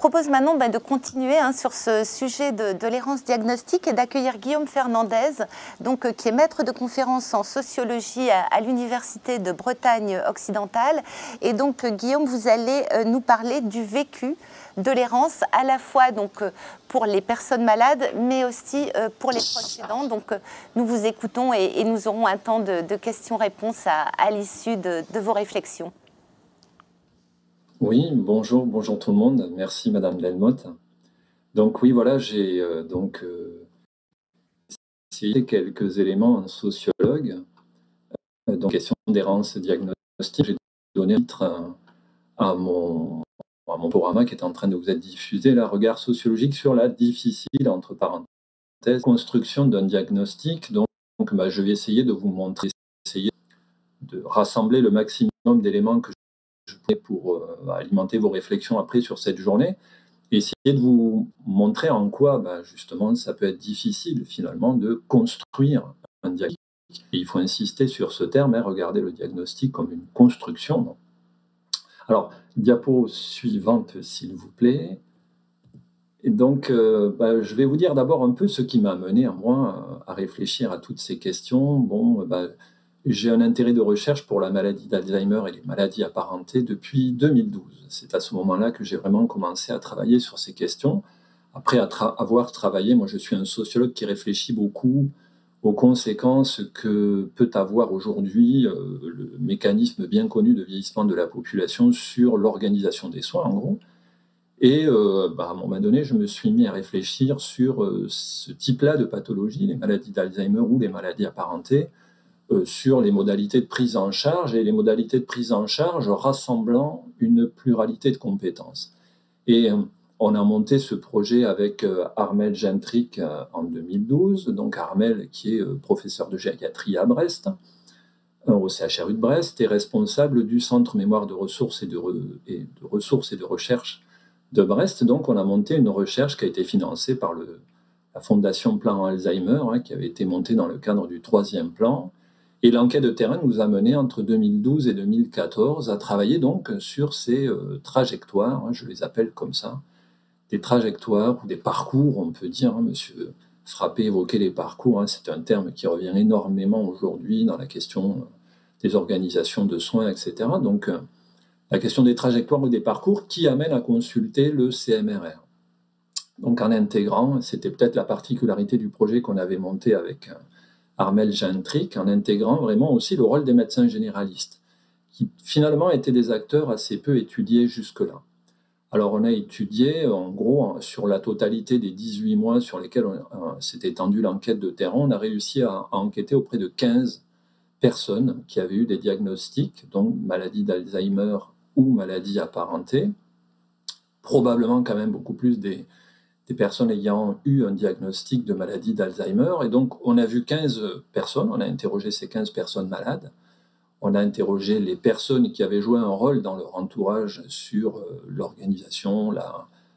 propose maintenant de continuer sur ce sujet de l'errance diagnostique et d'accueillir Guillaume Fernandez, qui est maître de conférences en sociologie à l'Université de Bretagne occidentale. Et donc, Guillaume, vous allez nous parler du vécu de l'errance, à la fois pour les personnes malades, mais aussi pour les proches aidants. Donc, nous vous écoutons et nous aurons un temps de questions-réponses à l'issue de vos réflexions. Oui, bonjour tout le monde. Merci Madame Delmotte. Donc oui, voilà, j'ai essayé quelques éléments en sociologue. Donc, question d'errance diagnostique, j'ai donné un titre à mon programme qui est en train de vous être diffusé, là, regard sociologique sur la difficile, entre parenthèses, construction d'un diagnostic. Donc je vais essayer de vous montrer, essayer de rassembler le maximum d'éléments que je pourrais pour alimenter vos réflexions après sur cette journée, et essayer de vous montrer en quoi, justement, ça peut être difficile, finalement, de construire un diagnostic. Et il faut insister sur ce terme, regarder le diagnostic comme une construction. Alors, diapo suivante, s'il vous plaît. Et donc, je vais vous dire d'abord un peu ce qui m'a amené, moi, à réfléchir à toutes ces questions. J'ai un intérêt de recherche pour la maladie d'Alzheimer et les maladies apparentées depuis 2012. C'est à ce moment-là que j'ai vraiment commencé à travailler sur ces questions. Après avoir travaillé, moi je suis un sociologue qui réfléchit beaucoup aux conséquences que peut avoir aujourd'hui le mécanisme bien connu de vieillissement de la population sur l'organisation des soins, en gros. Et à un moment donné, je me suis mis à réfléchir sur ce type-là de pathologie, les maladies d'Alzheimer ou les maladies apparentées, sur les modalités de prise en charge, et les modalités de prise en charge rassemblant une pluralité de compétences. Et on a monté ce projet avec Armel Gentric en 2012, donc Armel qui est professeur de gériatrie à Brest, au CHRU de Brest, et responsable du Centre Mémoire de ressources et de recherche de Brest. Donc on a monté une recherche qui a été financée par la Fondation Plan Alzheimer, qui avait été montée dans le cadre du 3e plan. Et l'enquête de terrain nous a mené entre 2012 et 2014 à travailler donc sur ces trajectoires, je les appelle comme ça, des trajectoires ou des parcours, on peut dire. Monsieur Frappé évoquait les parcours, c'est un terme qui revient énormément aujourd'hui dans la question des organisations de soins, etc. Donc la question des trajectoires ou des parcours qui amène à consulter le CMRR. Donc en intégrant, c'était peut-être la particularité du projet qu'on avait monté avec Armel Gentric, en intégrant vraiment aussi le rôle des médecins généralistes, qui finalement étaient des acteurs assez peu étudiés jusque-là. Alors on a étudié, en gros, sur la totalité des 18 mois sur lesquels s'est étendue l'enquête de terrain, on a réussi à enquêter auprès de 15 personnes qui avaient eu des diagnostics, donc maladie d'Alzheimer ou maladie apparentée, probablement quand même beaucoup plus des personnes ayant eu un diagnostic de maladie d'Alzheimer. Et donc, on a vu 15 personnes, on a interrogé ces 15 personnes malades, on a interrogé les personnes qui avaient joué un rôle dans leur entourage sur l'organisation,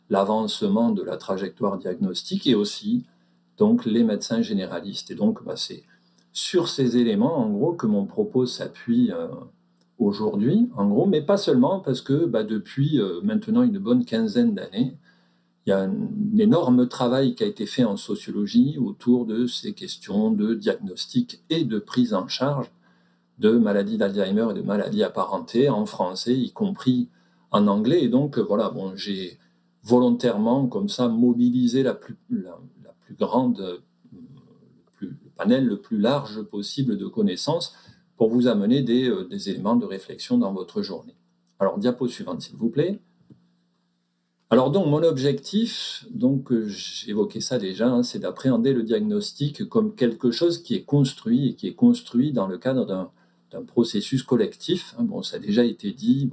l'avancement de la trajectoire diagnostique, et aussi donc les médecins généralistes. Et donc, c'est sur ces éléments, en gros, que mon propos s'appuie aujourd'hui, en gros, mais pas seulement, parce que depuis maintenant une bonne quinzaine d'années, il y a un énorme travail qui a été fait en sociologie autour de ces questions de diagnostic et de prise en charge de maladies d'Alzheimer et de maladies apparentées en français, y compris en anglais. Et donc, j'ai volontairement, comme ça, mobilisé le panel le plus large possible de connaissances pour vous amener des éléments de réflexion dans votre journée. Alors, diapo suivante, s'il vous plaît. Alors donc, mon objectif, j'évoquais ça déjà, c'est d'appréhender le diagnostic comme quelque chose qui est construit, et qui est construit dans le cadre d'un processus collectif. Ça a déjà été dit,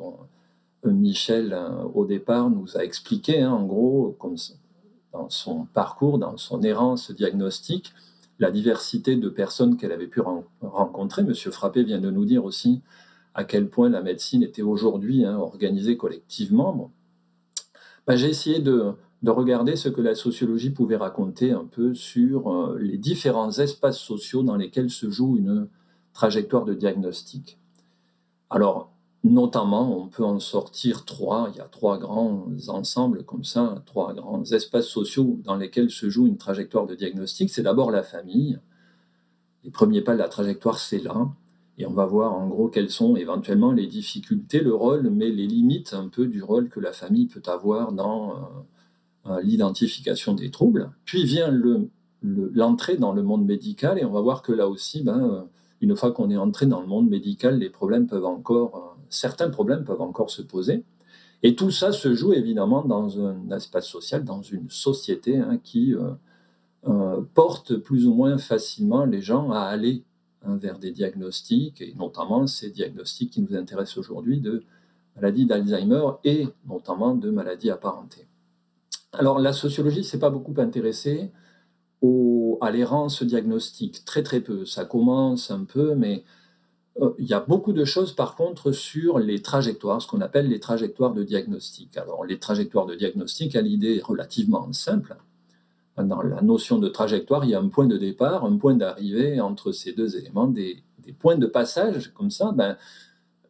Michel, au départ, nous a expliqué, en gros, comme dans son parcours, dans son errance diagnostique, la diversité de personnes qu'elle avait pu rencontrer. Monsieur Frappé vient de nous dire aussi à quel point la médecine était aujourd'hui organisée collectivement. J'ai essayé de regarder ce que la sociologie pouvait raconter un peu sur les différents espaces sociaux dans lesquels se joue une trajectoire de diagnostic. Alors, Notamment, on peut en sortir trois. Il y a trois grands ensembles comme ça, trois grands espaces sociaux dans lesquels se joue une trajectoire de diagnostic. C'est d'abord la famille. Les premiers pas de la trajectoire, c'est là. Et on va voir en gros quelles sont éventuellement les difficultés, le rôle, mais les limites un peu du rôle que la famille peut avoir dans l'identification des troubles. Puis vient l'entrée dans le monde médical et on va voir que là aussi, une fois qu'on est entré dans le monde médical, certains problèmes peuvent encore se poser. Et tout ça se joue évidemment dans un espace social, dans une société qui porte plus ou moins facilement les gens à aller vers des diagnostics, et notamment ces diagnostics qui nous intéressent aujourd'hui de maladies d'Alzheimer et notamment de maladies apparentées. Alors la sociologie ne s'est pas beaucoup intéressée à l'errance diagnostique, très très peu. Ça commence un peu, mais il y a beaucoup de choses par contre sur les trajectoires, ce qu'on appelle les trajectoires de diagnostic. Alors les trajectoires de diagnostic, l'idée est relativement simple. Dans la notion de trajectoire, il y a un point de départ, un point d'arrivée entre ces deux éléments, des points de passage comme ça.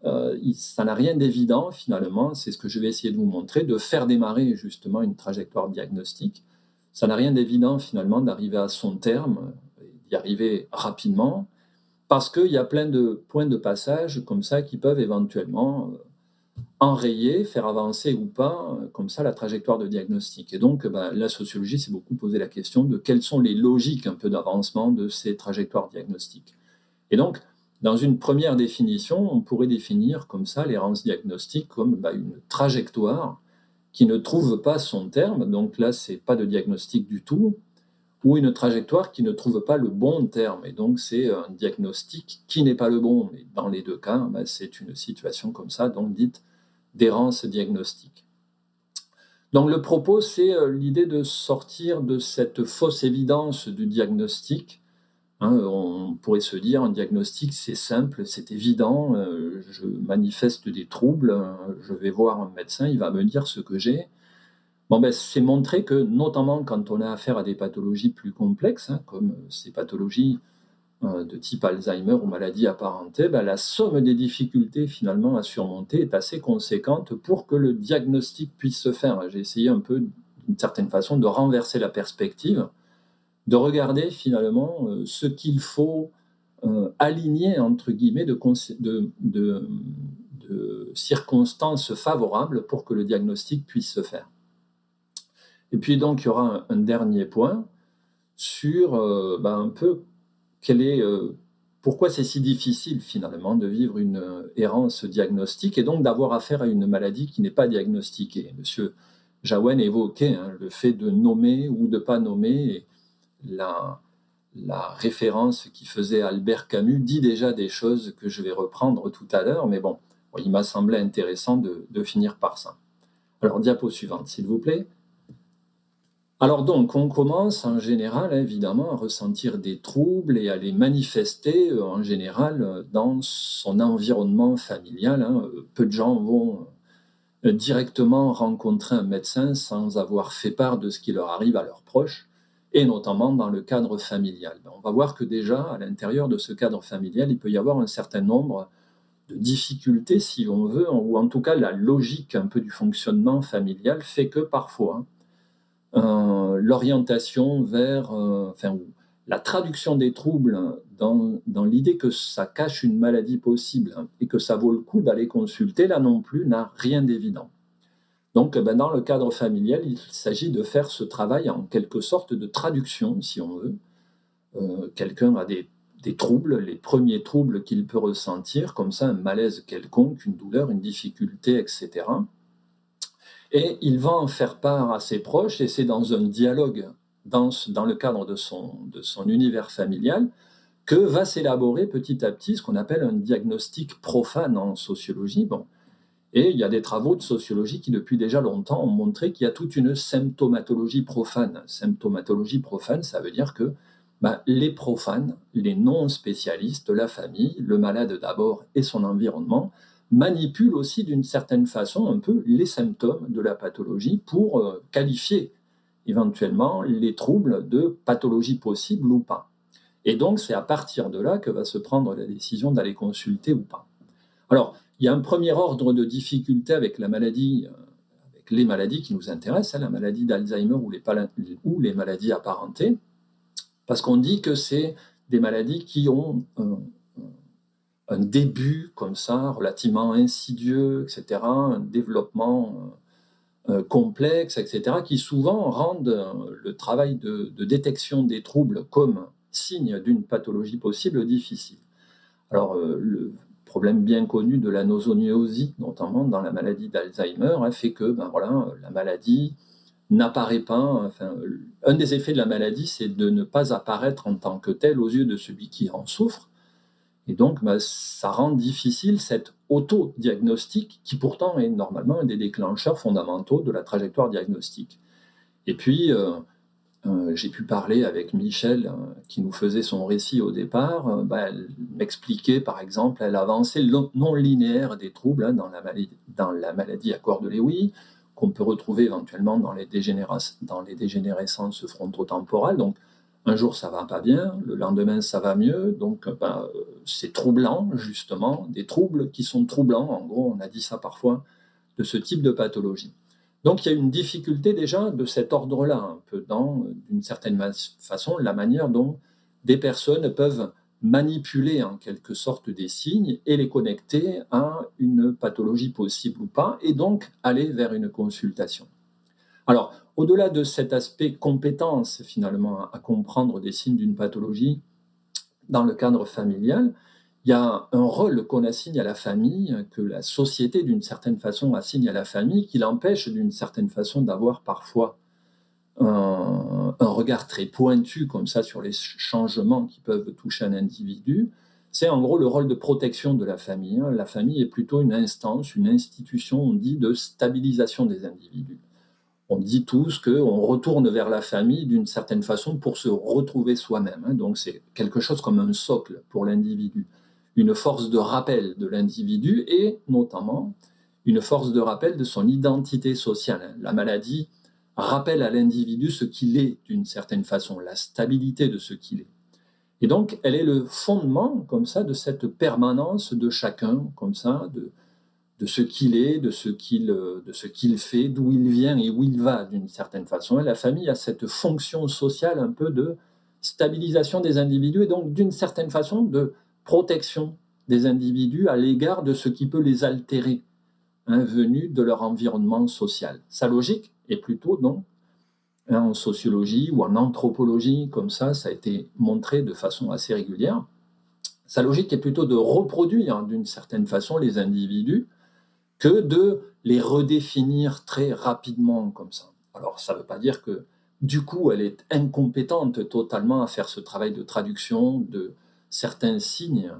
Ça n'a rien d'évident finalement, c'est ce que je vais essayer de vous montrer, de faire démarrer justement une trajectoire diagnostique. Ça n'a rien d'évident finalement d'arriver à son terme, d'y arriver rapidement, parce qu'il y a plein de points de passage comme ça qui peuvent éventuellement enrayer, faire avancer ou pas, comme ça, la trajectoire de diagnostic. Et donc, la sociologie s'est beaucoup posé la question de quelles sont les logiques un peu d'avancement de ces trajectoires diagnostiques. Et donc, dans une première définition, on pourrait définir comme ça l'errance diagnostique comme une trajectoire qui ne trouve pas son terme, donc là, c'est pas de diagnostic du tout, ou une trajectoire qui ne trouve pas le bon terme. Et donc, c'est un diagnostic qui n'est pas le bon. Mais dans les deux cas, c'est une situation comme ça, donc dite d'errance diagnostique. Donc le propos, c'est l'idée de sortir de cette fausse évidence du diagnostic. On pourrait se dire, un diagnostic, c'est simple, c'est évident, je manifeste des troubles, je vais voir un médecin, il va me dire ce que j'ai. C'est montrer que, notamment quand on a affaire à des pathologies plus complexes, comme ces pathologies de type Alzheimer ou maladie apparentée, la somme des difficultés finalement à surmonter est assez conséquente pour que le diagnostic puisse se faire. J'ai essayé un peu, d'une certaine façon, de renverser la perspective, de regarder finalement ce qu'il faut aligner, entre guillemets, de circonstances favorables pour que le diagnostic puisse se faire. Et puis donc, il y aura un dernier point sur un peu pourquoi c'est si difficile finalement de vivre une errance diagnostique et donc d'avoir affaire à une maladie qui n'est pas diagnostiquée. Monsieur Jaouen évoquait le fait de nommer ou de ne pas nommer. Et la référence qui faisait Albert Camus dit déjà des choses que je vais reprendre tout à l'heure, mais il m'a semblé intéressant de finir par ça. Alors, diapo suivante, s'il vous plaît. Alors donc, on commence en général, évidemment, à ressentir des troubles et à les manifester en général dans son environnement familial. Peu de gens vont directement rencontrer un médecin sans avoir fait part de ce qui leur arrive à leurs proches, et notamment dans le cadre familial. On va voir que déjà, à l'intérieur de ce cadre familial, il peut y avoir un certain nombre de difficultés, si on veut, ou en tout cas la logique un peu du fonctionnement familial fait que parfois, l'orientation vers, la traduction des troubles dans l'idée que ça cache une maladie possible et que ça vaut le coup d'aller consulter, là non plus, n'a rien d'évident. Donc, dans le cadre familial, il s'agit de faire ce travail en quelque sorte de traduction, si on veut. Quelqu'un a des troubles, les premiers troubles qu'il peut ressentir, comme ça, un malaise quelconque, une douleur, une difficulté, etc. Et il va en faire part à ses proches, et c'est dans un dialogue, dans le cadre de son univers familial, que va s'élaborer petit à petit ce qu'on appelle un diagnostic profane en sociologie. Et il y a des travaux de sociologie qui, depuis déjà longtemps, ont montré qu'il y a toute une symptomatologie profane. Symptomatologie profane, ça veut dire que les profanes, les non-spécialistes, la famille, le malade d'abord et son environnement, manipulent aussi d'une certaine façon un peu les symptômes de la pathologie pour qualifier éventuellement les troubles de pathologie possible ou pas. Et donc, c'est à partir de là que va se prendre la décision d'aller consulter ou pas. Alors, il y a un premier ordre de difficulté avec la maladie, avec les maladies qui nous intéressent, la maladie d'Alzheimer ou les maladies apparentées, parce qu'on dit que c'est des maladies qui ont un début comme ça, relativement insidieux, etc., un développement complexes, etc., qui souvent rendent le travail de détection des troubles comme signe d'une pathologie possible difficile. Alors, le problème bien connu de la nosognosie, notamment dans la maladie d'Alzheimer, fait que la maladie n'apparaît pas. Enfin, un des effets de la maladie, c'est de ne pas apparaître en tant que telle aux yeux de celui qui en souffre. Et donc, ça rend difficile cet auto-diagnostic qui pourtant est normalement un des déclencheurs fondamentaux de la trajectoire diagnostique. Et puis, j'ai pu parler avec Michel, qui nous faisait son récit au départ. Elle m'expliquait, par exemple, l'avancée non linéaire des troubles dans la maladie à Cordes-Lewy, qu'on peut retrouver éventuellement dans les dégénérescences frontotemporales. Donc, un jour, ça va pas bien, le lendemain, ça va mieux. Donc, c'est troublant, justement, des troubles qui sont troublants. En gros, on a dit ça parfois, de ce type de pathologie. Donc, il y a une difficulté déjà de cet ordre-là, un peu dans, d'une certaine façon, la manière dont des personnes peuvent manipuler en quelque sorte des signes et les connecter à une pathologie possible ou pas, et donc aller vers une consultation. Alors, au-delà de cet aspect compétence, finalement, à comprendre des signes d'une pathologie dans le cadre familial, il y a un rôle qu'on assigne à la famille, que la société, d'une certaine façon, assigne à la famille, qui l'empêche, d'une certaine façon, d'avoir parfois un regard très pointu, comme ça, sur les changements qui peuvent toucher un individu. C'est en gros le rôle de protection de la famille. La famille est plutôt une instance, une institution, on dit, de stabilisation des individus. On dit tous qu'on retourne vers la famille d'une certaine façon pour se retrouver soi-même. Donc c'est quelque chose comme un socle pour l'individu, une force de rappel de l'individu et notamment une force de rappel de son identité sociale. La maladie rappelle à l'individu ce qu'il est d'une certaine façon, la stabilité de ce qu'il est. Et donc elle est le fondement comme ça de cette permanence de chacun, comme ça, de ce qu'il est, de ce qu'il fait, d'où il vient et où il va, d'une certaine façon. Et la famille a cette fonction sociale un peu de stabilisation des individus et donc d'une certaine façon de protection des individus à l'égard de ce qui peut les altérer, venu de leur environnement social. Sa logique est plutôt, donc, en sociologie ou en anthropologie, comme ça a été montré de façon assez régulière, sa logique est plutôt de reproduire d'une certaine façon les individus que de les redéfinir très rapidement comme ça. Alors, ça ne veut pas dire que, du coup, elle est incompétente totalement à faire ce travail de traduction de certains signes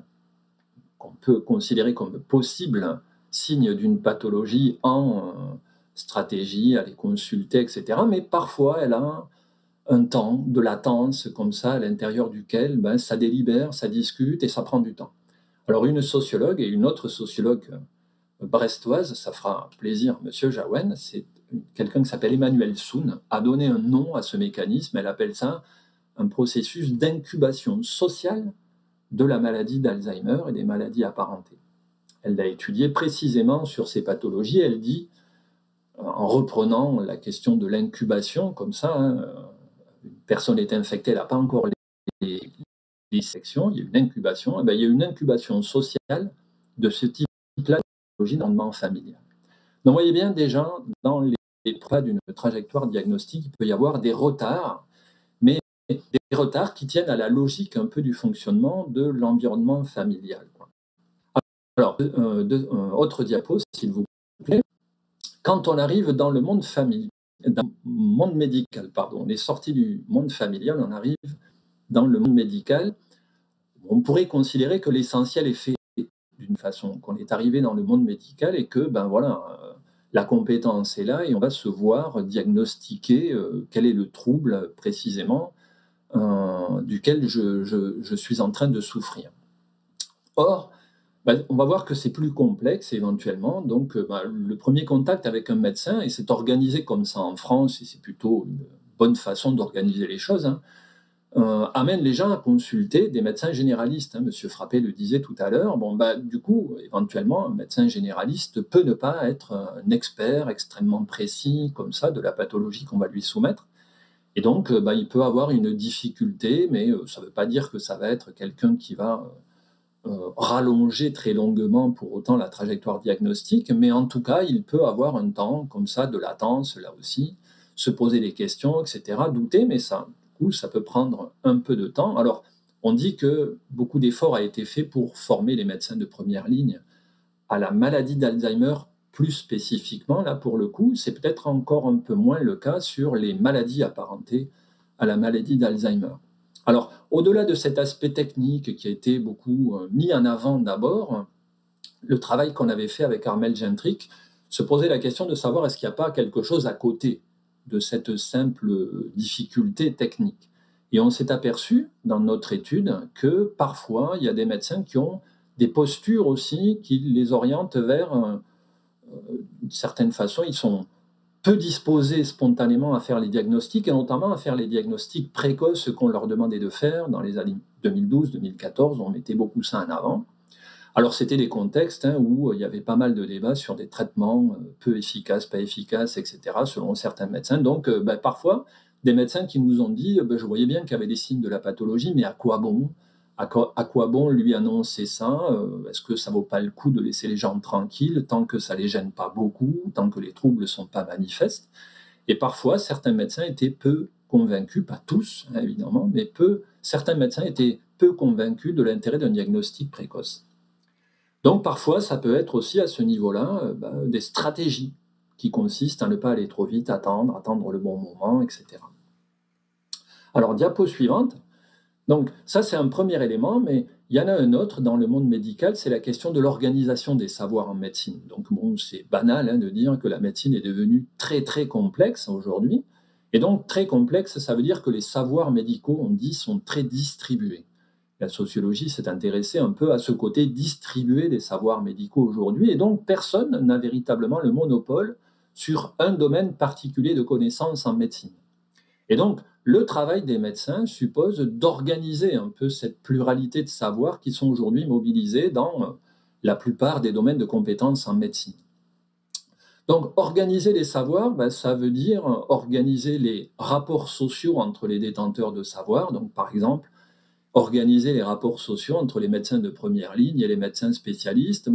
qu'on peut considérer comme possibles signes d'une pathologie en stratégie, à les consulter, etc. Mais parfois, elle a un temps de latence comme ça, à l'intérieur duquel ça délibère, ça discute et ça prend du temps. Alors, une sociologue et une autre sociologue brestoise, ça fera plaisir, Monsieur Jaouen, c'est quelqu'un qui s'appelle Emmanuelle Soun, a donné un nom à ce mécanisme, elle appelle ça un processus d'incubation sociale de la maladie d'Alzheimer et des maladies apparentées. Elle l'a étudié précisément sur ces pathologies, elle dit, en reprenant la question de l'incubation, comme ça, une personne est infectée, elle n'a pas encore les sections, il y a une incubation, il y a une incubation sociale de ce type-là d'environnement familial. Donc, vous voyez bien déjà, dans les pas d'une trajectoire diagnostique, il peut y avoir des retards, mais des retards qui tiennent à la logique un peu du fonctionnement de l'environnement familial. Alors, autre diapo, s'il vous plaît. Quand on arrive dans le monde familial, dans le monde médical, pardon, on est sorti du monde familial, on arrive dans le monde médical, on pourrait considérer que l'essentiel est fait d'une façon, qu'on est arrivé dans le monde médical et que, la compétence est là et on va se voir diagnostiquer quel est le trouble précisément duquel je suis en train de souffrir. Or, on va voir que c'est plus complexe éventuellement. Donc, le premier contact avec un médecin, et c'est organisé comme ça en France, et c'est plutôt une bonne façon d'organiser les choses, amène les gens à consulter des médecins généralistes. Monsieur Frappé le disait tout à l'heure. Du coup, éventuellement, un médecin généraliste peut ne pas être un expert extrêmement précis, comme ça, de la pathologie qu'on va lui soumettre. Et donc, il peut avoir une difficulté, mais ça ne veut pas dire que ça va être quelqu'un qui va rallonger très longuement pour autant la trajectoire diagnostique, mais en tout cas, il peut avoir un temps comme ça de latence, là aussi, se poser des questions, etc., douter, mais ça, du coup, ça peut prendre un peu de temps. Alors, on dit que beaucoup d'efforts a été fait pour former les médecins de première ligne à la maladie d'Alzheimer plus spécifiquement. Là, pour le coup, c'est peut-être encore un peu moins le cas sur les maladies apparentées à la maladie d'Alzheimer. Alors, au-delà de cet aspect technique qui a été beaucoup mis en avant d'abord, le travail qu'on avait fait avec Armel Gentrick se posait la question de savoir est-ce qu'il n'y a pas quelque chose à côté de cette simple difficulté technique. Et on s'est aperçu dans notre étude que parfois, il y a des médecins qui ont des postures aussi qui les orientent vers, d'une certaine façon, ils sont peu disposés spontanément à faire les diagnostics, et notamment à faire les diagnostics précoces qu'on leur demandait de faire dans les années 2012-2014, on mettait beaucoup ça en avant. Alors c'était des contextes où il y avait pas mal de débats sur des traitements peu efficaces, pas efficaces, etc., selon certains médecins. Donc parfois, des médecins qui nous ont dit je voyais bien qu'il y avait des signes de la pathologie, mais à quoi bon à quoi bon lui annoncer ça Est-ce que ça vaut pas le coup de laisser les gens tranquilles tant que ça les gêne pas beaucoup, tant que les troubles ne sont pas manifestes? Et parfois, certains médecins étaient peu convaincus, pas tous évidemment, mais certains médecins étaient peu convaincus de l'intérêt d'un diagnostic précoce. Donc parfois, ça peut être aussi à ce niveau-là des stratégies qui consistent à ne pas aller trop vite, attendre le bon moment, etc. Alors, diapo suivante. Donc ça, c'est un premier élément, mais il y en a un autre dans le monde médical, c'est la question de l'organisation des savoirs en médecine. Donc c'est banal de dire que la médecine est devenue très très complexe aujourd'hui. Et donc très complexe, ça veut dire que les savoirs médicaux, on dit, sont très distribués. La sociologie s'est intéressée un peu à ce côté distribué des savoirs médicaux aujourd'hui, et donc personne n'a véritablement le monopole sur un domaine particulier de connaissances en médecine. Et donc, le travail des médecins suppose d'organiser un peu cette pluralité de savoirs qui sont aujourd'hui mobilisés dans la plupart des domaines de compétences en médecine. Donc, organiser les savoirs, ça veut dire organiser les rapports sociaux entre les détenteurs de savoir. Donc, par exemple, organiser les rapports sociaux entre les médecins de première ligne et les médecins spécialistes.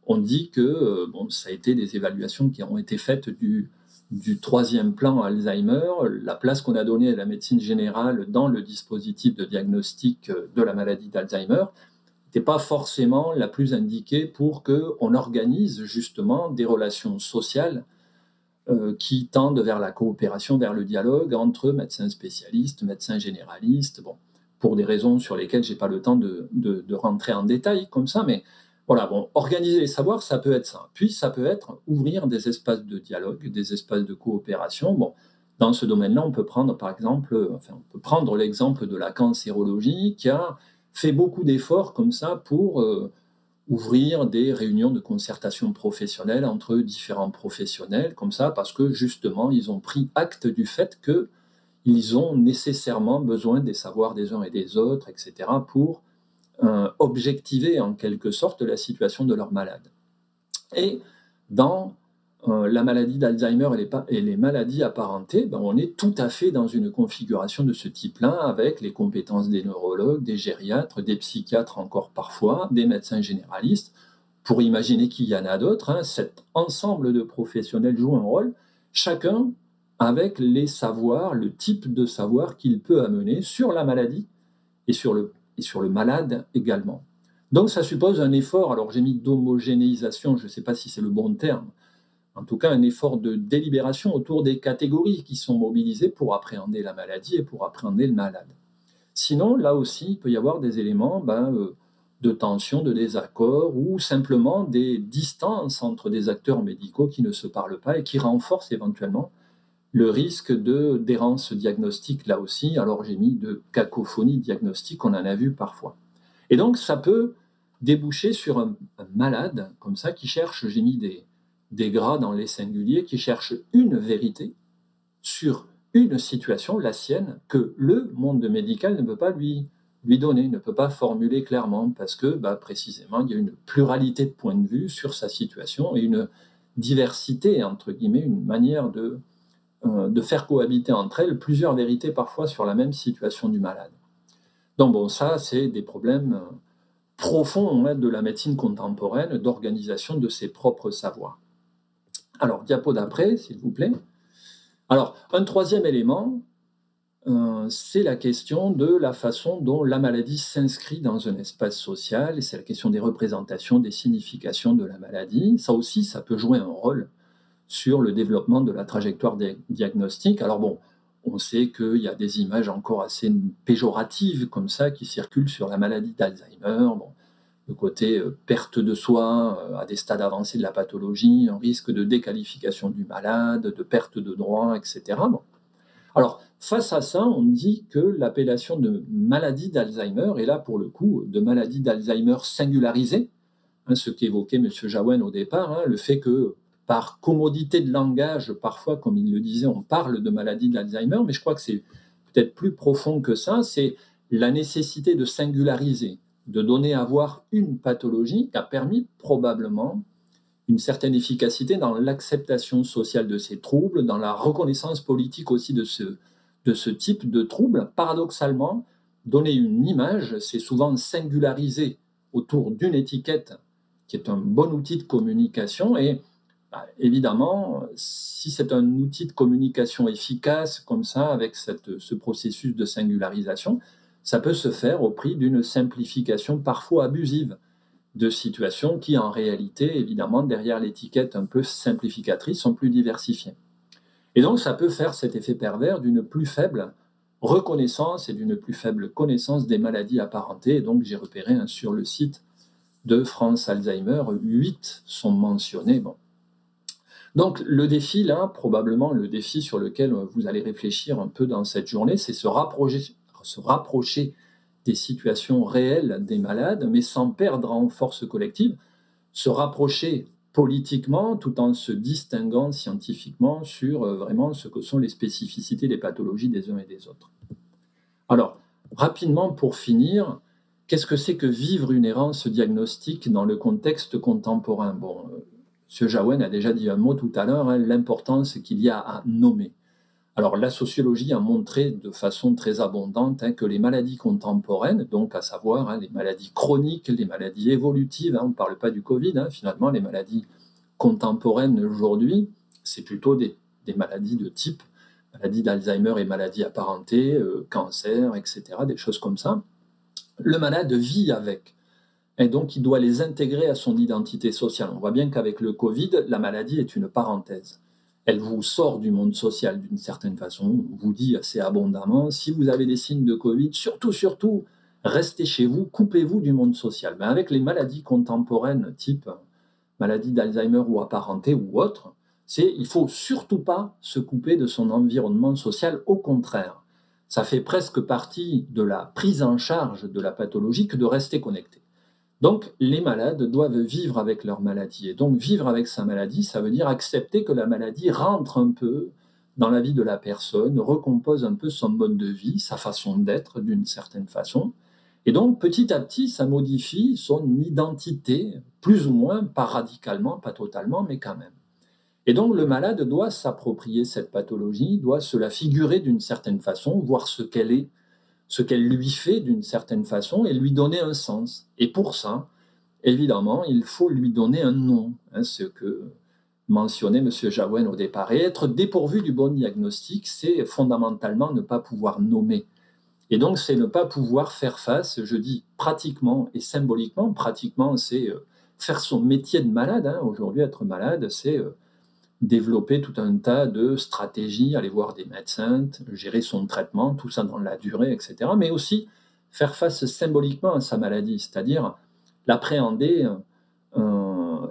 On dit que ça a été des évaluations qui ont été faites du troisième plan Alzheimer, la place qu'on a donnée à la médecine générale dans le dispositif de diagnostic de la maladie d'Alzheimer n'était pas forcément la plus indiquée pour qu'on organise justement des relations sociales qui tendent vers la coopération, vers le dialogue entre médecins spécialistes, médecins généralistes, pour des raisons sur lesquelles je n'ai pas le temps de rentrer en détail comme ça, mais voilà, organiser les savoirs, ça peut être ça. Puis ça peut être ouvrir des espaces de dialogue, des espaces de coopération. Dans ce domaine-là, on peut prendre l'exemple de la cancérologie qui a fait beaucoup d'efforts comme ça pour ouvrir des réunions de concertation professionnelle entre différents professionnels, comme ça, parce que justement, ils ont pris acte du fait qu'ils ont nécessairement besoin des savoirs des uns et des autres, etc., pour objectiver en quelque sorte la situation de leurs malades. Et dans la maladie d'Alzheimer et les maladies apparentées, on est tout à fait dans une configuration de ce type-là, avec les compétences des neurologues, des gériatres, des psychiatres encore parfois, des médecins généralistes, pour imaginer qu'il y en a d'autres. Cet ensemble de professionnels joue un rôle, chacun avec les savoirs, le type de savoir qu'il peut amener sur la maladie et sur le malade également. Donc ça suppose un effort, alors j'ai mis d'homogénéisation, je ne sais pas si c'est le bon terme, en tout cas un effort de délibération autour des catégories qui sont mobilisées pour appréhender la maladie et pour appréhender le malade. Sinon, là aussi, il peut y avoir des éléments de tension, de désaccord, ou simplement des distances entre des acteurs médicaux qui ne se parlent pas et qui renforcent éventuellement le risque d'errance diagnostique, là aussi. Alors j'ai mis de cacophonie diagnostique, on en a vu parfois. Et donc ça peut déboucher sur un malade comme ça qui cherche, j'ai mis des gras dans les singuliers, qui cherche une vérité sur une situation, la sienne, que le monde médical ne peut pas lui donner, ne peut pas formuler clairement, parce que précisément, il y a une pluralité de points de vue sur sa situation et une diversité, entre guillemets, une manière de faire cohabiter entre elles plusieurs vérités parfois sur la même situation du malade. Donc bon, ça, c'est des problèmes profonds de la médecine contemporaine, d'organisation de ses propres savoirs. Alors, diapo d'après, s'il vous plaît. Alors, un troisième élément, c'est la question de la façon dont la maladie s'inscrit dans un espace social, et c'est la question des représentations, des significations de la maladie. Ça aussi, ça peut jouer un rôle sur le développement de la trajectoire diagnostique. Alors bon, on sait qu'il y a des images encore assez péjoratives comme ça qui circulent sur la maladie d'Alzheimer. Bon, le côté perte de soi à des stades avancés de la pathologie, un risque de déqualification du malade, de perte de droits, etc. Bon. Alors, face à ça, on dit que l'appellation de maladie d'Alzheimer est là pour le coup de maladie d'Alzheimer singularisée, ce qu'évoquait M. Jaouen au départ, le fait que par commodité de langage, parfois, comme il le disait, on parle de maladie d'Alzheimer, mais je crois que c'est peut-être plus profond que ça, c'est la nécessité de singulariser, de donner à voir une pathologie qui a permis probablement une certaine efficacité dans l'acceptation sociale de ces troubles, dans la reconnaissance politique aussi de ce type de troubles. Paradoxalement, donner une image, c'est souvent singulariser autour d'une étiquette qui est un bon outil de communication et évidemment, si c'est un outil de communication efficace comme ça, avec ce processus de singularisation, ça peut se faire au prix d'une simplification parfois abusive de situations qui, en réalité, évidemment, derrière l'étiquette un peu simplificatrice, sont plus diversifiées. Et donc, ça peut faire cet effet pervers d'une plus faible reconnaissance et d'une plus faible connaissance des maladies apparentées. Et donc, j'ai repéré sur le site de France Alzheimer, 8 sont mentionnés. Bon. Donc, le défi, là, probablement le défi sur lequel vous allez réfléchir un peu dans cette journée, c'est se rapprocher des situations réelles des malades, mais sans perdre en force collective, se rapprocher politiquement tout en se distinguant scientifiquement sur vraiment ce que sont les spécificités des pathologies des uns et des autres. Alors, rapidement pour finir, qu'est-ce que c'est que vivre une errance diagnostique dans le contexte contemporain ? Bon, M. Jaouen a déjà dit un mot tout à l'heure, l'importance qu'il y a à nommer. Alors, la sociologie a montré de façon très abondante que les maladies contemporaines, donc à savoir les maladies chroniques, les maladies évolutives, on ne parle pas du Covid, finalement, les maladies contemporaines aujourd'hui, c'est plutôt des maladies de type maladie d'Alzheimer et maladies apparentées, cancer, etc., des choses comme ça. Le malade vit avec. Et donc, il doit les intégrer à son identité sociale. On voit bien qu'avec le Covid, la maladie est une parenthèse. Elle vous sort du monde social d'une certaine façon, on vous dit assez abondamment, si vous avez des signes de Covid, surtout, restez chez vous, coupez-vous du monde social. Mais avec les maladies contemporaines, type maladie d'Alzheimer ou apparentée ou autre, il ne faut surtout pas se couper de son environnement social, au contraire. Ça fait presque partie de la prise en charge de la pathologie que de rester connecté. Donc, les malades doivent vivre avec leur maladie. Et donc, vivre avec sa maladie, ça veut dire accepter que la maladie rentre un peu dans la vie de la personne, recompose un peu son mode de vie, sa façon d'être d'une certaine façon. Et donc, petit à petit, ça modifie son identité, plus ou moins, pas radicalement, pas totalement, mais quand même. Et donc, le malade doit s'approprier cette pathologie, doit se la figurer d'une certaine façon, voir ce qu'elle est, ce qu'elle lui fait d'une certaine façon et lui donner un sens. Et pour ça, évidemment, il faut lui donner un nom, ce que mentionnait M. Jaouen au départ. Et être dépourvu du bon diagnostic, c'est fondamentalement ne pas pouvoir nommer. Et donc, c'est ne pas pouvoir faire face, je dis pratiquement et symboliquement. Pratiquement, c'est faire son métier de malade. Aujourd'hui, être malade, c'est développer tout un tas de stratégies, aller voir des médecins, gérer son traitement, tout ça dans la durée, etc. Mais aussi faire face symboliquement à sa maladie, c'est-à-dire l'appréhender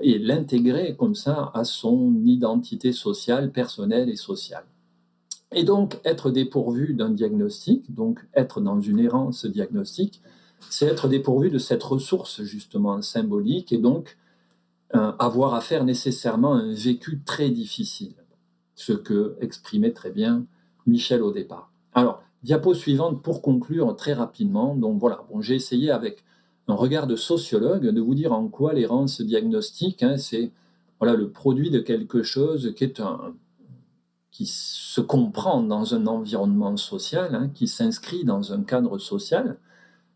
et l'intégrer comme ça à son identité sociale, personnelle et sociale. Et donc, être dépourvu d'un diagnostic, donc être dans une errance diagnostique, c'est être dépourvu de cette ressource justement symbolique et donc avoir à faire nécessairement un vécu très difficile, ce que exprimait très bien Michel au départ. Alors, diapo suivante pour conclure très rapidement. Donc voilà, bon, j'ai essayé avec un regard de sociologue de vous dire en quoi l'errance diagnostique, c'est voilà, le produit de quelque chose qui se comprend dans un environnement social, qui s'inscrit dans un cadre social.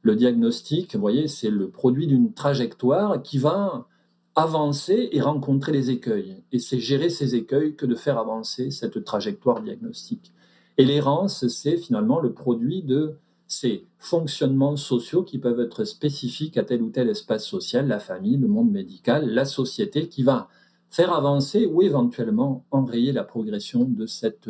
Le diagnostic, vous voyez, c'est le produit d'une trajectoire qui va avancer et rencontrer les écueils. Et c'est gérer ces écueils que de faire avancer cette trajectoire diagnostique. Et l'errance, c'est finalement le produit de ces fonctionnements sociaux qui peuvent être spécifiques à tel ou tel espace social, la famille, le monde médical, la société, qui va faire avancer ou éventuellement enrayer la progression de cette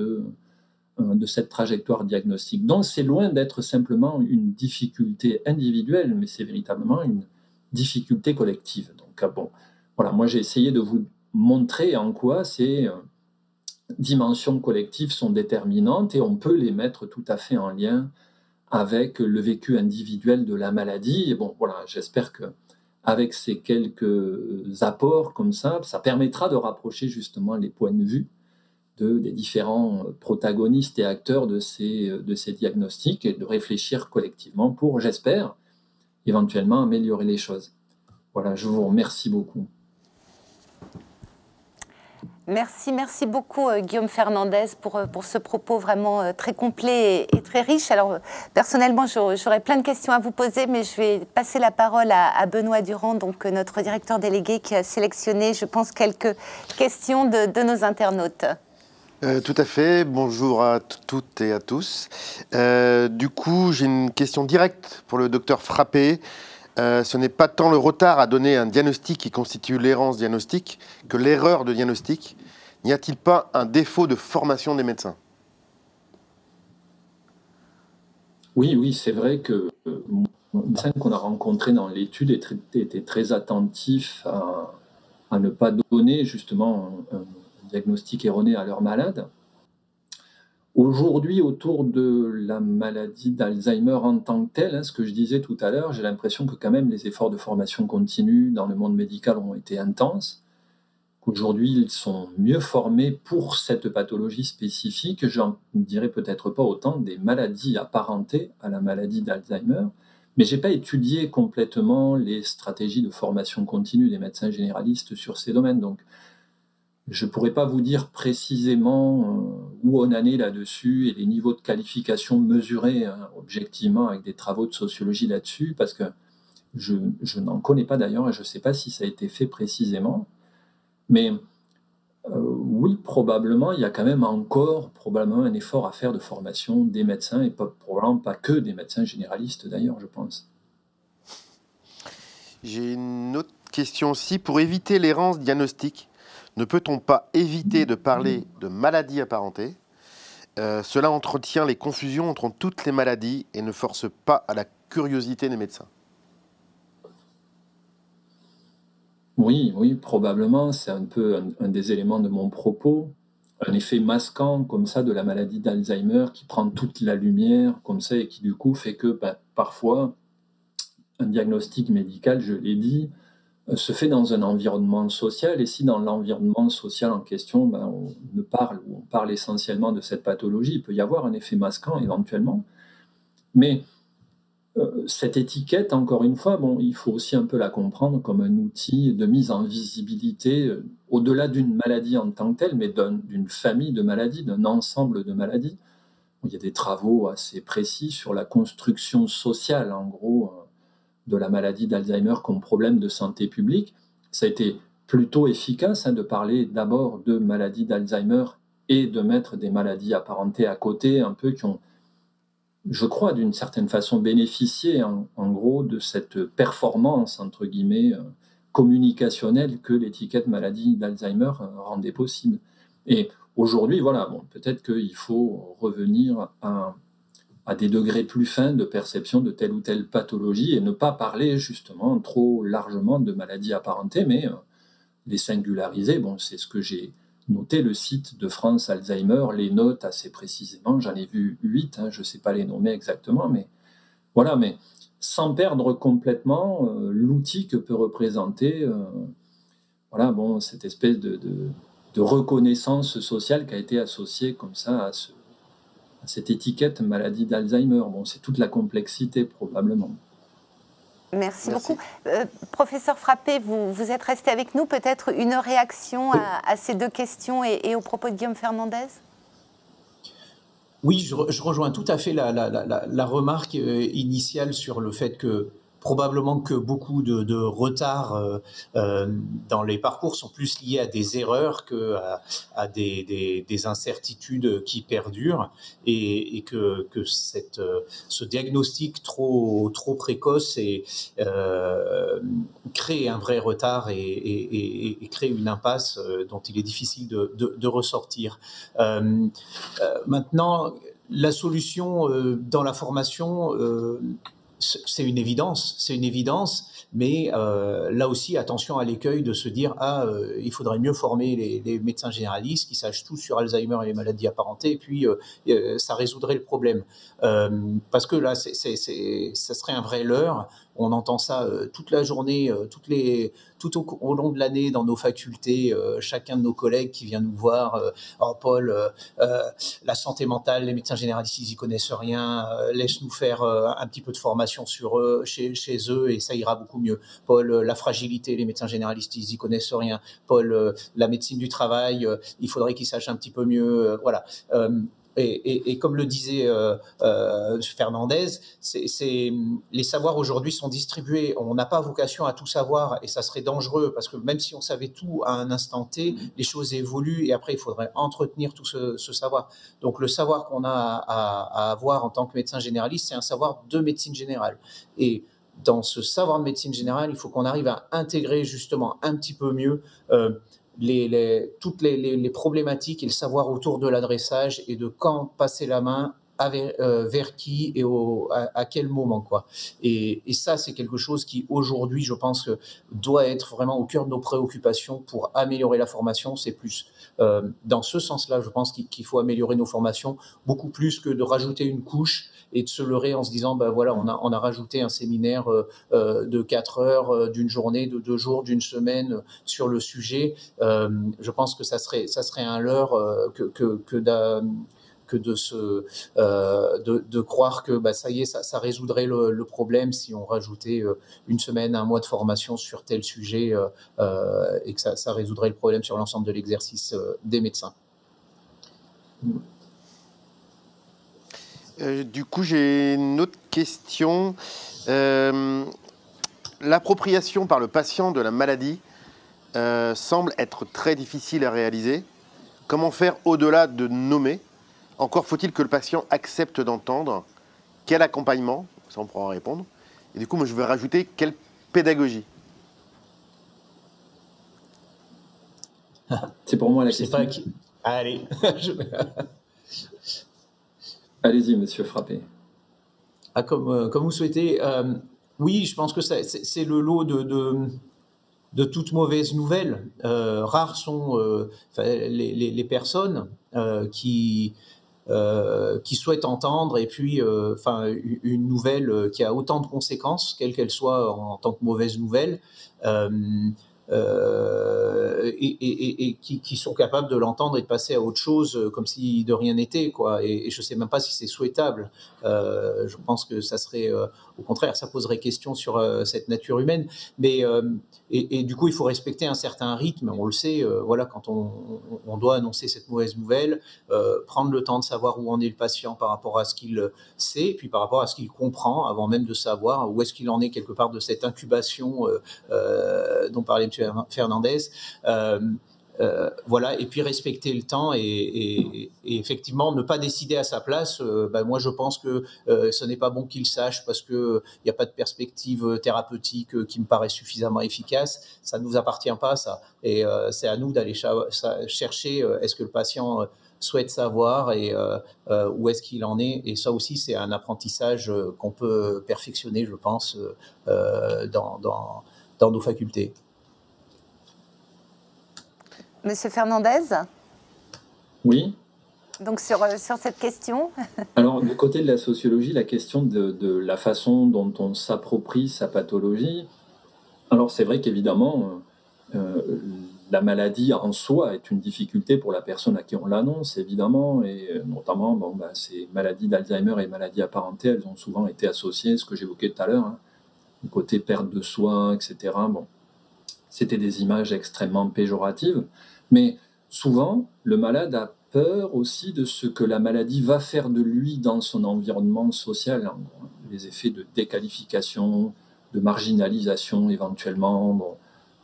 trajectoire diagnostique. Donc c'est loin d'être simplement une difficulté individuelle, mais c'est véritablement une difficulté collective. Donc bon, voilà, moi j'ai essayé de vous montrer en quoi ces dimensions collectives sont déterminantes et on peut les mettre tout à fait en lien avec le vécu individuel de la maladie. Et bon, voilà, j'espère que avec ces quelques apports comme ça permettra de rapprocher justement les points de vue des différents protagonistes et acteurs de ces diagnostics et de réfléchir collectivement pour, j'espère, éventuellement améliorer les choses. Voilà, je vous remercie beaucoup. Merci beaucoup Guillaume Fernandez pour ce propos vraiment très complet et très riche. Alors personnellement, j'aurais plein de questions à vous poser, mais je vais passer la parole à Benoît Durand, donc notre directeur délégué qui a sélectionné, je pense, quelques questions de nos internautes. Tout à fait. Bonjour à toutes et à tous. Du coup, j'ai une question directe pour le docteur Frappé. Ce n'est pas tant le retard à donner un diagnostic qui constitue l'errance diagnostique que l'erreur de diagnostic. N'y a-t-il pas un défaut de formation des médecins? Oui, c'est vrai que le médecin qu'on a rencontré dans l'étude était très attentif à ne pas donner justement un diagnostic erroné à leurs malades. Aujourd'hui, autour de la maladie d'Alzheimer en tant que telle, ce que je disais tout à l'heure, j'ai l'impression que quand même les efforts de formation continue dans le monde médical ont été intenses, qu'aujourd'hui ils sont mieux formés pour cette pathologie spécifique, j'en dirais peut-être pas autant des maladies apparentées à la maladie d'Alzheimer, mais je n'ai pas étudié complètement les stratégies de formation continue des médecins généralistes sur ces domaines, donc je ne pourrais pas vous dire précisément où on en est là-dessus et les niveaux de qualification mesurés objectivement avec des travaux de sociologie là-dessus, parce que je n'en connais pas d'ailleurs et je ne sais pas si ça a été fait précisément. Mais oui, probablement, il y a quand même encore probablement un effort à faire de formation des médecins et probablement pas que des médecins généralistes d'ailleurs, je pense. J'ai une autre question aussi. Pour éviter l'errance diagnostique, ne peut-on pas éviter de parler de maladies apparentées? Cela entretient les confusions entre toutes les maladies et ne force pas à la curiosité des médecins. Oui, probablement, c'est un peu un des éléments de mon propos, un effet masquant comme ça de la maladie d'Alzheimer qui prend toute la lumière comme ça et qui du coup fait que parfois un diagnostic médical, je l'ai dit, se fait dans un environnement social, et si dans l'environnement social en question, on parle essentiellement de cette pathologie, il peut y avoir un effet masquant éventuellement, mais cette étiquette, encore une fois, il faut aussi un peu la comprendre comme un outil de mise en visibilité, au-delà d'une maladie en tant que telle, mais d'une famille de maladies, d'un ensemble de maladies. Il y a des travaux assez précis sur la construction sociale, en gros, de la maladie d'Alzheimer comme problème de santé publique. Ça a été plutôt efficace de parler d'abord de maladie d'Alzheimer et de mettre des maladies apparentées à côté, un peu qui ont, je crois, d'une certaine façon bénéficié en gros de cette performance, entre guillemets, communicationnelle que l'étiquette maladie d'Alzheimer rendait possible. Et aujourd'hui, voilà, peut-être qu'il faut revenir à des degrés plus fins de perception de telle ou telle pathologie et ne pas parler justement trop largement de maladies apparentées, mais les singulariser. C'est ce que j'ai noté, le site de France Alzheimer les note assez précisément. J'en ai vu 8, je ne sais pas les nommer exactement, mais voilà, mais sans perdre complètement l'outil que peut représenter cette espèce de reconnaissance sociale qui a été associée comme ça cette étiquette maladie d'Alzheimer. Bon, c'est toute la complexité probablement. Merci beaucoup. Professeur Frappé, vous êtes resté avec nous. Peut-être une réaction à ces deux questions et aux propos de Guillaume Fernandez? Oui, je rejoins tout à fait la remarque initiale sur le fait que probablement que beaucoup de retards dans les parcours sont plus liés à des erreurs qu'à des incertitudes qui perdurent, et que ce diagnostic trop précoce crée un vrai retard et crée une impasse dont il est difficile de ressortir. Maintenant, la solution dans la formation, c'est une évidence, mais là aussi, attention à l'écueil de se dire il faudrait mieux former les médecins généralistes qui sachent tout sur Alzheimer et les maladies apparentées, et puis ça résoudrait le problème. Parce que là, ça serait un vrai leurre. On entend ça toute la journée, tout au long de l'année dans nos facultés, chacun de nos collègues qui vient nous voir, Paul, la santé mentale, les médecins généralistes, ils n'y connaissent rien, laisse-nous faire un petit peu de formation sur eux, chez eux, et ça ira beaucoup mieux. Paul, la fragilité, les médecins généralistes, ils n'y connaissent rien. Paul, la médecine du travail, il faudrait qu'ils sachent un petit peu mieux. Voilà. Et comme le disait Fernandez, les savoirs aujourd'hui sont distribués. On n'a pas vocation à tout savoir, et ça serait dangereux, parce que même si on savait tout à un instant T, les choses évoluent, et après il faudrait entretenir tout ce savoir. Donc le savoir qu'on a à avoir en tant que médecin généraliste, c'est un savoir de médecine générale. Et dans ce savoir de médecine générale, il faut qu'on arrive à intégrer justement un petit peu mieux toutes les problématiques et le savoir autour de l'adressage et de quand passer la main vers qui et à quel moment, quoi. Et ça, c'est quelque chose qui, aujourd'hui, je pense, doit être vraiment au cœur de nos préoccupations pour améliorer la formation. C'est plus dans ce sens-là, je pense qu'il faut améliorer nos formations, beaucoup plus que de rajouter une couche et de se leurrer en se disant, voilà, on a rajouté un séminaire de 4 heures, d'une journée, de 2 jours, d'une semaine sur le sujet. Je pense que ça serait un leurre que de croire que ça y est, ça résoudrait le problème si on rajoutait une semaine, un mois de formation sur tel sujet, et que ça résoudrait le problème sur l'ensemble de l'exercice des médecins. Du coup, j'ai une autre question. L'appropriation par le patient de la maladie semble être très difficile à réaliser. Comment faire au-delà de nommer? Encore faut-il que le patient accepte d'entendre. Quel accompagnement? Ça, on pourra répondre. Et du coup, moi, je vais rajouter quelle pédagogie? C'est pour moi la question. Pas qui... Allez. Allez-y, monsieur Frappé. Comme vous souhaitez. Oui, je pense que c'est le lot de toutes mauvaises nouvelles. Rares sont les personnes qui souhaitent entendre, et puis une nouvelle qui a autant de conséquences, quelle qu'elle soit, en tant que mauvaise nouvelle, et qui sont capables de l'entendre et de passer à autre chose comme si de rien n'était, quoi. Et je ne sais même pas si c'est souhaitable. Je pense que ça serait, au contraire, ça poserait question sur cette nature humaine. Mais et du coup, il faut respecter un certain rythme. On le sait, voilà, quand on doit annoncer cette mauvaise nouvelle, prendre le temps de savoir où en est le patient par rapport à ce qu'il sait, et puis par rapport à ce qu'il comprend, avant même de savoir où est-ce qu'il en est quelque part de cette incubation dont parlait M. Fernandez. Voilà, et puis respecter le temps et effectivement ne pas décider à sa place. Moi, je pense que ce n'est pas bon qu'il sache parce qu'il n'y a pas de perspective thérapeutique qui me paraît suffisamment efficace. Ça ne nous appartient pas, ça. Et c'est à nous d'aller chercher est-ce que le patient souhaite savoir et où est-ce qu'il en est. Et ça aussi, c'est un apprentissage qu'on peut perfectionner, je pense, dans nos facultés. Monsieur Fernandez? Oui. Donc sur cette question. Alors, du côté de la sociologie, la question de la façon dont on s'approprie sa pathologie, alors c'est vrai qu'évidemment, la maladie en soi est une difficulté pour la personne à qui on l'annonce, évidemment, et notamment, ces maladies d'Alzheimer et maladies apparentées, elles ont souvent été associées, ce que j'évoquais tout à l'heure, hein, le côté perte de soi, etc. Bon, c'était des images extrêmement péjoratives, mais souvent, le malade a peur aussi de ce que la maladie va faire de lui dans son environnement social, hein, les effets de déqualification, de marginalisation éventuellement,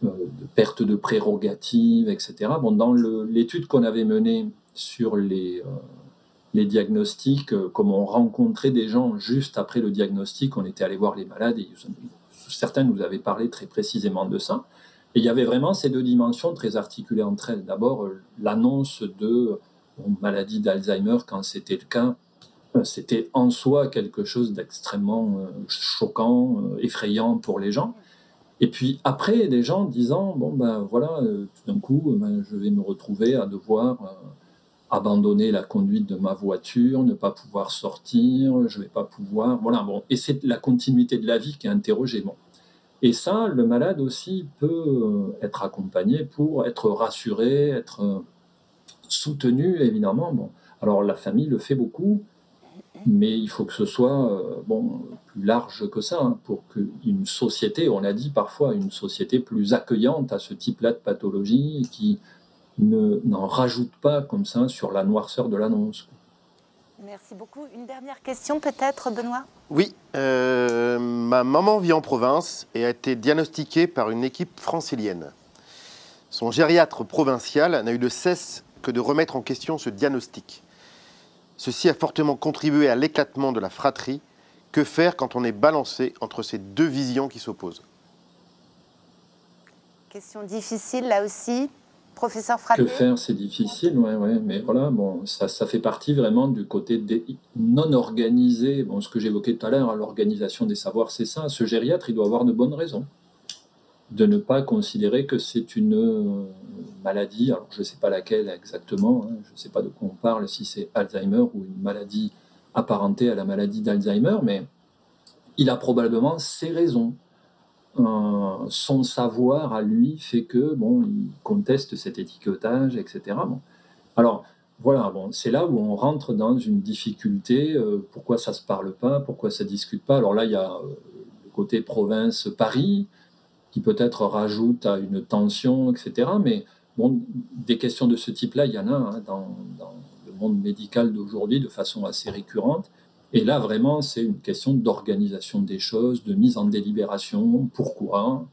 de perte de prérogatives, etc. Bon, dans l'étude qu'on avait menée sur les diagnostics, comme on rencontrait des gens juste après le diagnostic, on était allé voir les malades et certains nous avaient parlé très précisément de ça. Et il y avait vraiment ces deux dimensions très articulées entre elles. D'abord, l'annonce de maladie d'Alzheimer, quand c'était le cas, c'était en soi quelque chose d'extrêmement choquant, effrayant pour les gens. Et puis après, des gens disant, tout d'un coup, je vais me retrouver à devoir abandonner la conduite de ma voiture, ne pas pouvoir sortir, je ne vais pas pouvoir... Voilà, bon. Et c'est la continuité de la vie qui est interrogée. Bon. Et ça, le malade aussi peut être accompagné pour être rassuré, être soutenu, évidemment. Bon. Alors la famille le fait beaucoup, mais il faut que ce soit plus large que ça, hein, pour qu'une société, on l'a dit parfois, une société plus accueillante à ce type-là de pathologie, qui n'en rajoute pas comme ça sur la noirceur de l'annonce. Merci beaucoup. Une dernière question peut-être, Benoît ? Oui, ma maman vit en province et a été diagnostiquée par une équipe francilienne. Son gériatre provincial n'a eu de cesse que de remettre en question ce diagnostic. Ceci a fortement contribué à l'éclatement de la fratrie. Que faire quand on est balancé entre ces deux visions qui s'opposent ? Question difficile là aussi. Professeur Frappé. Que faire, c'est difficile, ouais, mais voilà, bon, ça fait partie vraiment du côté non organisé. Bon, ce que j'évoquais tout à l'heure, l'organisation des savoirs, c'est ça. Ce gériatre, il doit avoir de bonnes raisons de ne pas considérer que c'est une maladie, alors je ne sais pas laquelle exactement, hein, je ne sais pas de quoi on parle, si c'est Alzheimer ou une maladie apparentée à la maladie d'Alzheimer, mais il a probablement ses raisons. Son savoir à lui fait que, il conteste cet étiquetage, etc. Bon. Alors, voilà, c'est là où on rentre dans une difficulté, pourquoi ça ne se parle pas, pourquoi ça ne discute pas. Alors là, il y a le côté province-Paris, qui peut-être rajoute à une tension, etc. Mais des questions de ce type-là, il y en a hein, dans le monde médical d'aujourd'hui de façon assez récurrente. Et là, vraiment, c'est une question d'organisation des choses, de mise en délibération, pourquoi.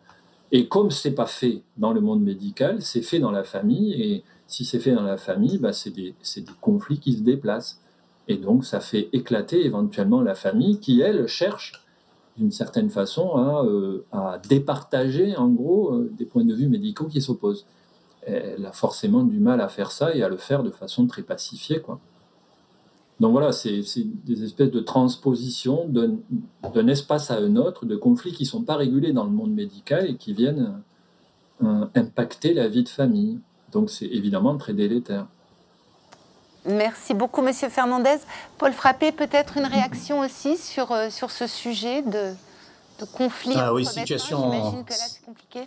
Et comme ce n'est pas fait dans le monde médical, c'est fait dans la famille. Et si c'est fait dans la famille, c'est des conflits qui se déplacent. Et donc, ça fait éclater éventuellement la famille qui, elle, cherche d'une certaine façon à départager, en gros, des points de vue médicaux qui s'opposent. Elle a forcément du mal à faire ça et à le faire de façon très pacifiée, quoi. Donc voilà, c'est des espèces de transpositions d'un espace à un autre, de conflits qui ne sont pas régulés dans le monde médical et qui viennent impacter la vie de famille. Donc c'est évidemment très délétère. Merci beaucoup, Monsieur Fernandez. Paul Frappé, peut-être une réaction aussi sur ce sujet de conflit entre médecins. J'imagine que là, c'est compliqué.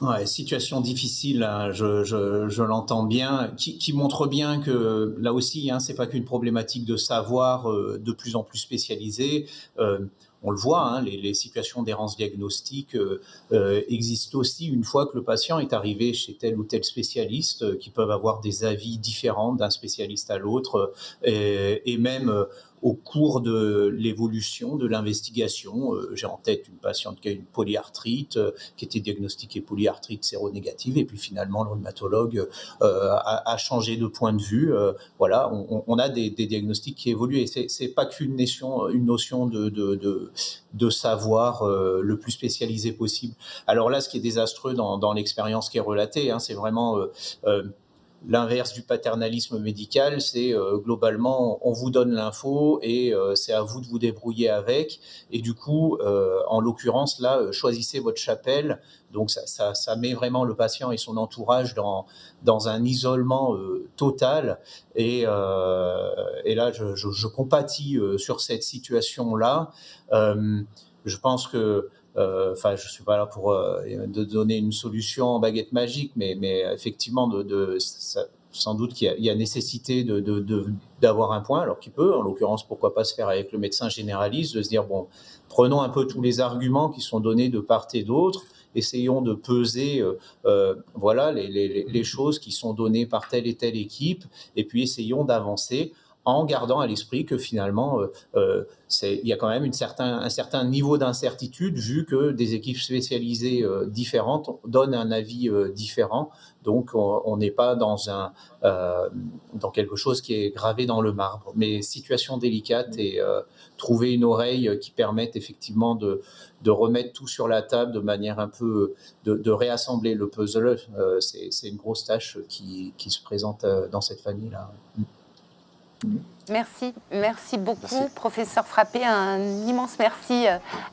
Ouais, situation difficile, hein, je l'entends bien, qui montre bien que là aussi, hein, c'est pas qu'une problématique de savoir de plus en plus spécialisé. On le voit, hein, les situations d'errance diagnostique existent aussi une fois que le patient est arrivé chez tel ou tel spécialiste, qui peuvent avoir des avis différents d'un spécialiste à l'autre, et même au cours de l'évolution de l'investigation. J'ai en tête une patiente qui a une polyarthrite, qui était diagnostiquée polyarthrite séronégative, et puis finalement le rhumatologue a changé de point de vue. Voilà, on a des diagnostics qui évoluent, et c'est pas qu'une notion de savoir le plus spécialisé possible. Alors là, ce qui est désastreux dans l'expérience qui est relatée, hein, c'est vraiment l'inverse du paternalisme médical, c'est globalement, on vous donne l'info et c'est à vous de vous débrouiller avec. Et du coup, en l'occurrence, là, choisissez votre chapelle. Donc, ça met vraiment le patient et son entourage dans un isolement total. Et là, je compatis sur cette situation-là. Je pense que Enfin, je suis pas là pour de donner une solution en baguette magique, mais effectivement, sans doute qu'il y a nécessité d'avoir un point, alors qu'il peut, en l'occurrence, pourquoi pas se faire avec le médecin généraliste, de se dire, bon, prenons un peu tous les arguments qui sont donnés de part et d'autre, essayons de peser voilà, les choses qui sont données par telle et telle équipe, et puis essayons d'avancer en gardant à l'esprit que finalement, il y a quand même un certain niveau d'incertitude, vu que des équipes spécialisées différentes donnent un avis différent. Donc, on n'est pas dans quelque chose qui est gravé dans le marbre. Mais situation délicate, et trouver une oreille qui permette effectivement de remettre tout sur la table de manière un peu de réassembler le puzzle, c'est une grosse tâche qui se présente dans cette famille-là. Merci beaucoup, Merci. professeur Frappé. Un immense merci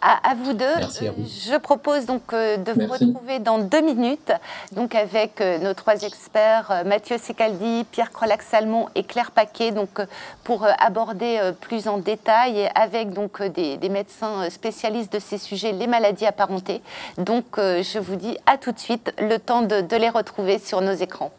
à vous deux. Merci à vous. Je propose donc de vous retrouver dans 2 minutes, donc avec nos 3 experts, Mathieu Secaldi, Pierre Crolac-Salmon et Claire Paquet, donc pour aborder plus en détail, et avec donc des médecins spécialistes de ces sujets, les maladies apparentées. Donc je vous dis à tout de suite, le temps de les retrouver sur nos écrans.